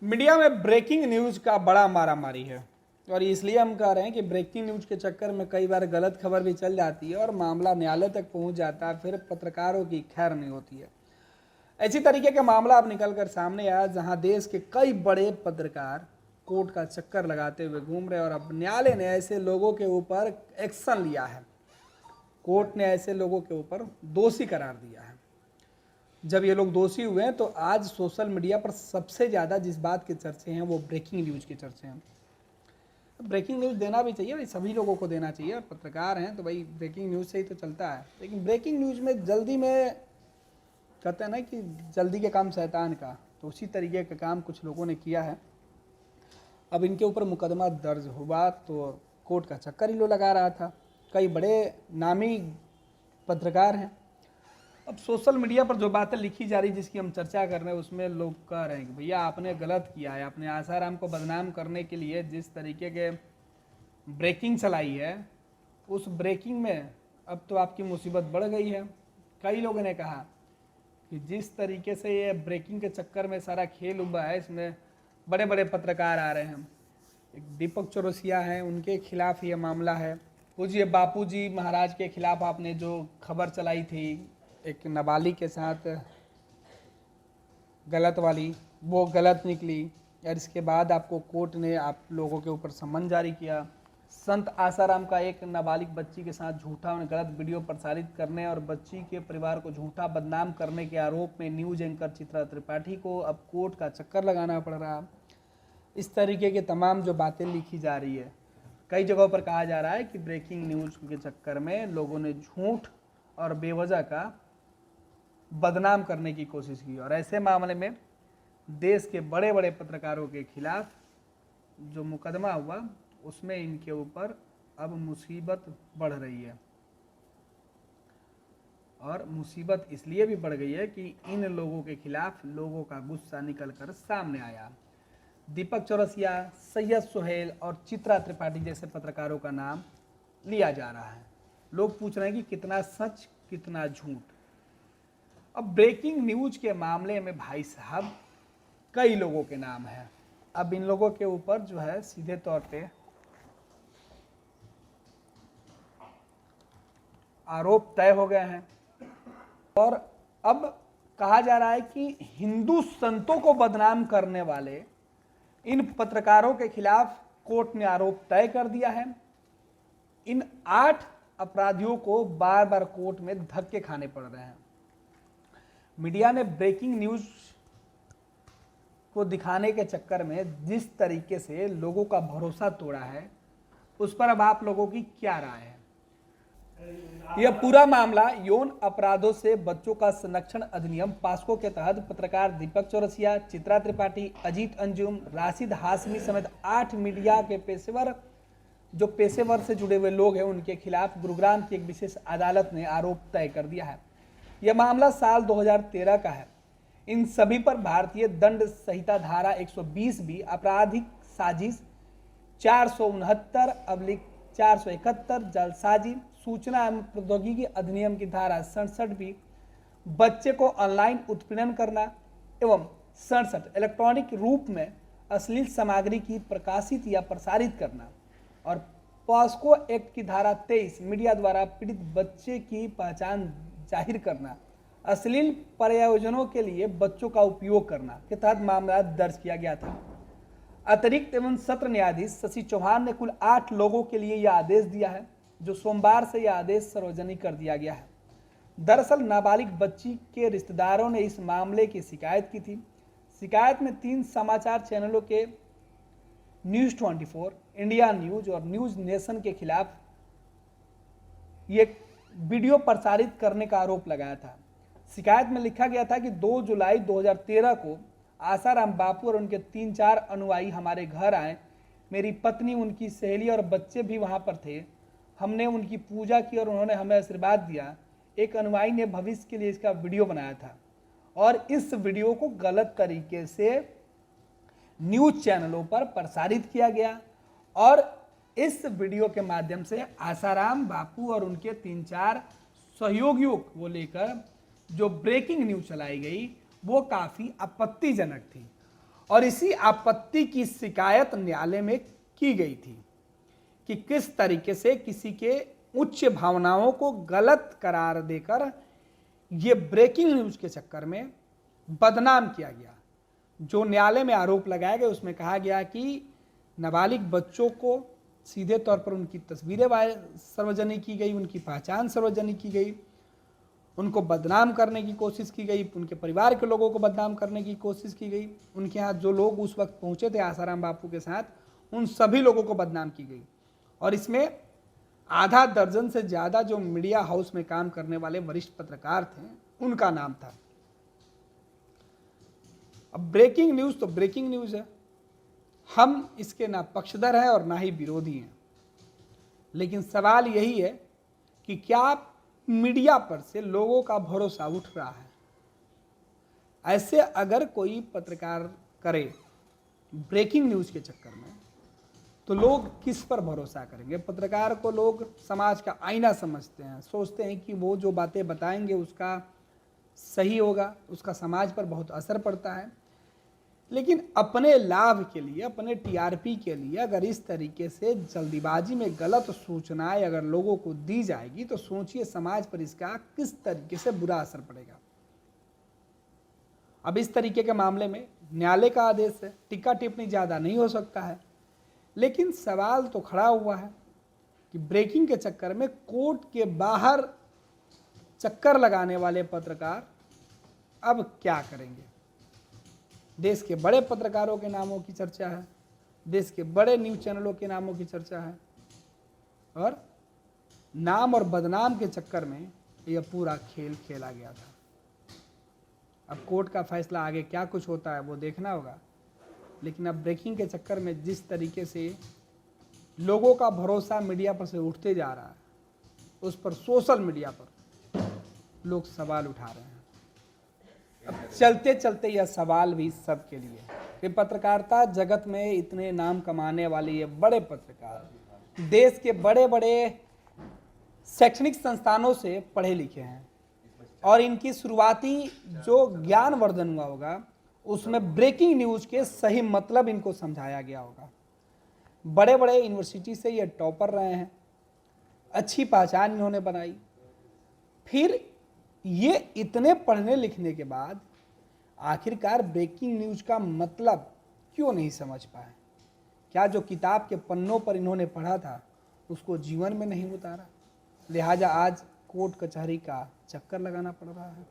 Media में breaking news का बड़ा मारामारी है और इसलिए हम कह रहे हैं कि ब्रेकिंग न्यूज के चक्कर में कई बार गलत खबर भी चल जाती है और मामला न्यायालय तक पहुंच जाता है, फिर पत्रकारों की खैर नहीं होती है। ऐसी तरीके का मामला अब निकल कर सामने आया जहां देश के कई बड़े पत्रकार कोर्ट का चक्कर लगाते हुए घूम रहे और अब न्यायालय ने ऐसे लोगों के ऊपर एक्शन लिया है। कोर्ट ने ऐसे लोगों के ऊपर दोषी करार दिया है। जब ये लोग दोषी हुए हैं तो आज सोशल मीडिया पर सबसे ज़्यादा जिस बात के चर्चे हैं वो ब्रेकिंग न्यूज़ के चर्चे हैं। ब्रेकिंग न्यूज़ देना भी चाहिए भाई, सभी लोगों को देना चाहिए। पत्रकार हैं तो भाई ब्रेकिंग न्यूज़ से ही तो चलता है, लेकिन ब्रेकिंग न्यूज़ में जल्दी में कहते हैं ना कि जल्दी के काम शैतान का, तो उसी तरीके का काम कुछ लोगों ने किया है। अब इनके ऊपर मुकदमा दर्ज हुआ तो कोर्ट का चक्कर ही लो लगा रहा था। कई बड़े नामी पत्रकार हैं। अब सोशल मीडिया पर जो बातें लिखी जा रही जिसकी हम चर्चा कर रहे हैं उसमें लोग कह रहे हैं कि भैया आपने गलत किया है, आपने आसाराम को बदनाम करने के लिए जिस तरीके के ब्रेकिंग चलाई है उस ब्रेकिंग में अब तो आपकी मुसीबत बढ़ गई है। कई लोगों ने कहा कि जिस तरीके से ये ब्रेकिंग के चक्कर में सारा खेल हुआ है इसमें बड़े बड़े पत्रकार आ रहे हैं। एक दीपक चौरसिया हैं, उनके खिलाफ ये मामला है। पूज्य बापूजी महाराज के खिलाफ आपने जो खबर चलाई थी एक नाबालिग के साथ गलत वाली, वो गलत निकली और इसके बाद आपको कोर्ट ने आप लोगों के ऊपर सम्मन जारी किया। संत आसाराम का एक नाबालिग बच्ची के साथ झूठा और गलत वीडियो प्रसारित करने और बच्ची के परिवार को झूठा बदनाम करने के आरोप में न्यूज एंकर चित्रा त्रिपाठी को अब कोर्ट का चक्कर लगाना पड़ रहा। इस तरीके के तमाम जो बातें लिखी जा रही है, कई जगहों पर कहा जा रहा है कि ब्रेकिंग न्यूज के चक्कर में लोगों ने झूठ और बेवजह का बदनाम करने की कोशिश की और ऐसे मामले में देश के बड़े बड़े पत्रकारों के खिलाफ जो मुकदमा हुआ उसमें इनके ऊपर अब मुसीबत बढ़ रही है। और मुसीबत इसलिए भी बढ़ गई है कि इन लोगों के खिलाफ लोगों का गुस्सा निकल कर सामने आया। दीपक चौरसिया, सैयद सुहेल और चित्रा त्रिपाठी जैसे पत्रकारों का नाम लिया जा रहा है। लोग पूछ रहे हैं कि कितना सच कितना झूठ। अब ब्रेकिंग न्यूज के मामले में भाई साहब कई लोगों के नाम हैं। अब इन लोगों के ऊपर जो है सीधे तौर पे आरोप तय हो गए हैं और अब कहा जा रहा है कि हिंदू संतों को बदनाम करने वाले इन पत्रकारों के खिलाफ कोर्ट ने आरोप तय कर दिया है। इन 8 अपराधियों को बार बार कोर्ट में धक्के खाने पड़ रहे हैं। मीडिया ने ब्रेकिंग न्यूज को दिखाने के चक्कर में जिस तरीके से लोगों का भरोसा तोड़ा है उस पर अब आप लोगों की क्या राय है? यह पूरा मामला यौन अपराधों से बच्चों का संरक्षण अधिनियम पास्को के तहत पत्रकार दीपक चौरसिया, चित्रा त्रिपाठी, अजीत अंजुम, राशिद हाशमी समेत 8 मीडिया के पेशेवर से जुड़े हुए लोग हैं उनके खिलाफ गुरुग्राम की एक विशेष अदालत ने आरोप तय कर दिया है। यह मामला साल 2013 का है। इन सभी पर भारतीय दंड संहिता धारा 120 भी, आपराधिक साजिश 469/471, जालसाजी, सूचना एवं प्रौद्योगिकी अधिनियम की धारा 67 भी, बच्चे को ऑनलाइन उत्पीड़न करना एवं 67 इलेक्ट्रॉनिक रूप में अश्लील सामग्री की प्रकाशित या प्रसारित करना और पॉस्को एक्ट की धारा 23 मीडिया द्वारा पीड़ित बच्चे की पहचान जाहिर करना, अश्लील प्रयोजनों के लिए बच्चों का उपयोग करना के तहत मामला दर्ज किया गया था। अतिरिक्त एवं सत्र न्यायाधीश शशि चौहान ने कुल 8 लोगों के लिए यह आदेश दिया है, जो सोमवार से यह आदेश सार्वजनिक कर दिया गया है। दरअसल नाबालिग बच्ची के रिश्तेदारों ने इस मामले की शिकायत की थी। शिकायत में 3 समाचार चैनलों के न्यूज़ 24, इंडिया न्यूज और न्यूज नेशन के खिलाफ ये वीडियो प्रसारित करने का आरोप लगाया था। शिकायत में लिखा गया था कि 2 जुलाई 2013 को आसाराम बापू और उनके 3-4 अनुयायी हमारे घर आए। मेरी पत्नी, उनकी सहेली और बच्चे भी वहां पर थे। हमने उनकी पूजा की और उन्होंने हमें आशीर्वाद दिया। एक अनुयायी ने भविष्य के लिए इसका वीडियो बनाया था और इस वीडियो को गलत तरीके से न्यूज चैनलों पर प्रसारित किया गया और इस वीडियो के माध्यम से आसाराम बापू और उनके 3-4 सहयोगियों को लेकर जो ब्रेकिंग न्यूज चलाई गई वो काफ़ी आपत्तिजनक थी और इसी आपत्ति की शिकायत न्यायालय में की गई थी कि किस तरीके से किसी के उच्च भावनाओं को गलत करार देकर ये ब्रेकिंग न्यूज के चक्कर में बदनाम किया गया। जो न्यायालय में आरोप लगाया गया उसमें कहा गया कि नाबालिग बच्चों को सीधे तौर पर उनकी तस्वीरें सार्वजनिक की गई, उनकी पहचान सार्वजनिक की गई, उनको बदनाम करने की कोशिश की गई, उनके परिवार के लोगों को बदनाम करने की कोशिश की गई। उनके यहाँ जो लोग उस वक्त पहुँचे थे आसाराम बापू के साथ, उन सभी लोगों को बदनाम की गई। और इसमें आधा दर्जन से ज़्यादा जो मीडिया हाउस में काम करने वाले वरिष्ठ पत्रकार थे उनका नाम था। अब ब्रेकिंग न्यूज़ तो ब्रेकिंग न्यूज़ है, हम इसके ना पक्षधर हैं और ना ही विरोधी हैं, लेकिन सवाल यही है कि क्या मीडिया पर से लोगों का भरोसा उठ रहा है? ऐसे अगर कोई पत्रकार करे ब्रेकिंग न्यूज़ के चक्कर में तो लोग किस पर भरोसा करेंगे? पत्रकार को लोग समाज का आईना समझते हैं, सोचते हैं कि वो जो बातें बताएंगे उसका सही होगा, उसका समाज पर बहुत असर पड़ता है। लेकिन अपने लाभ के लिए, अपने टीआरपी के लिए अगर इस तरीके से जल्दीबाजी में गलत सूचनाएं अगर लोगों को दी जाएगी तो सोचिए समाज पर इसका किस तरीके से बुरा असर पड़ेगा। अब इस तरीके के मामले में न्यायालय का आदेश है, टिक्का टिप्पणी ज़्यादा नहीं हो सकता है, लेकिन सवाल तो खड़ा हुआ है कि ब्रेकिंग के चक्कर में कोर्ट के बाहर चक्कर लगाने वाले पत्रकार अब क्या करेंगे? देश के बड़े पत्रकारों के नामों की चर्चा है, देश के बड़े न्यूज़ चैनलों के नामों की चर्चा है, और नाम और बदनाम के चक्कर में यह पूरा खेल खेला गया था। अब कोर्ट का फैसला आगे क्या कुछ होता है वो देखना होगा, लेकिन अब ब्रेकिंग के चक्कर में जिस तरीके से लोगों का भरोसा मीडिया पर से उठते जा रहा है, उस पर सोशल मीडिया पर लोग सवाल उठा रहे हैं। अब चलते चलते यह सवाल भी सबके लिए कि पत्रकारिता जगत में इतने नाम कमाने वाले ये बड़े पत्रकार देश के बड़े बड़े शैक्षणिक संस्थानों से पढ़े लिखे हैं, और इनकी शुरुआती जो ज्ञानवर्धन हुआ होगा उसमें ब्रेकिंग न्यूज़ के सही मतलब इनको समझाया गया होगा। बड़े बड़े यूनिवर्सिटी से ये टॉपर रहे हैं, अच्छी पहचान इन्होंने बनाई, फिर ये इतने पढ़ने लिखने के बाद आखिरकार ब्रेकिंग न्यूज़ का मतलब क्यों नहीं समझ पाए? क्या जो किताब के पन्नों पर इन्होंने पढ़ा था उसको जीवन में नहीं उतारा, लिहाजा आज कोर्ट कचहरी का चक्कर लगाना पड़ रहा है?